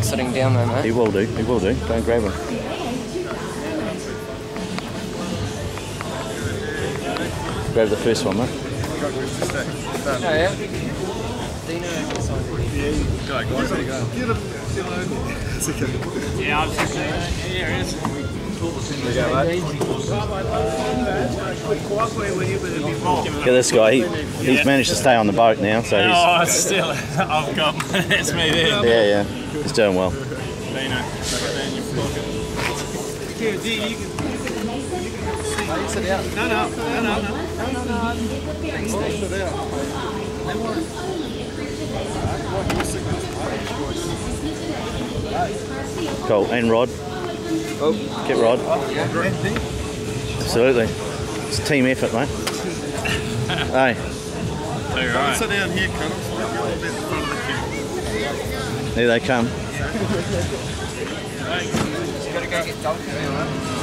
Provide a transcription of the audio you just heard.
sitting down though, mate. He will do. He will do. Don't grab him. Grab the first one, mate. Oh, yeah. Dino signed it. Go, guys. There you go. Get him. It's okay. Yeah, I was just saying. Here it is. There you go, mate. Look at this guy. He's managed to stay on the boat now, so he's... Oh, still, I've got it's me there. Yeah, he's doing well. Dino, chuck it in your pocket. Here, D, you can... Sit out. No. Sit out. Cool. And Rod. Oh. Get Rod. Yeah. Absolutely. It's a team effort, mate. Hey. All right. Sit down here, Cuddles. Go a little bit in front of the camera. Here they come. Just got to go get Duncan now, right?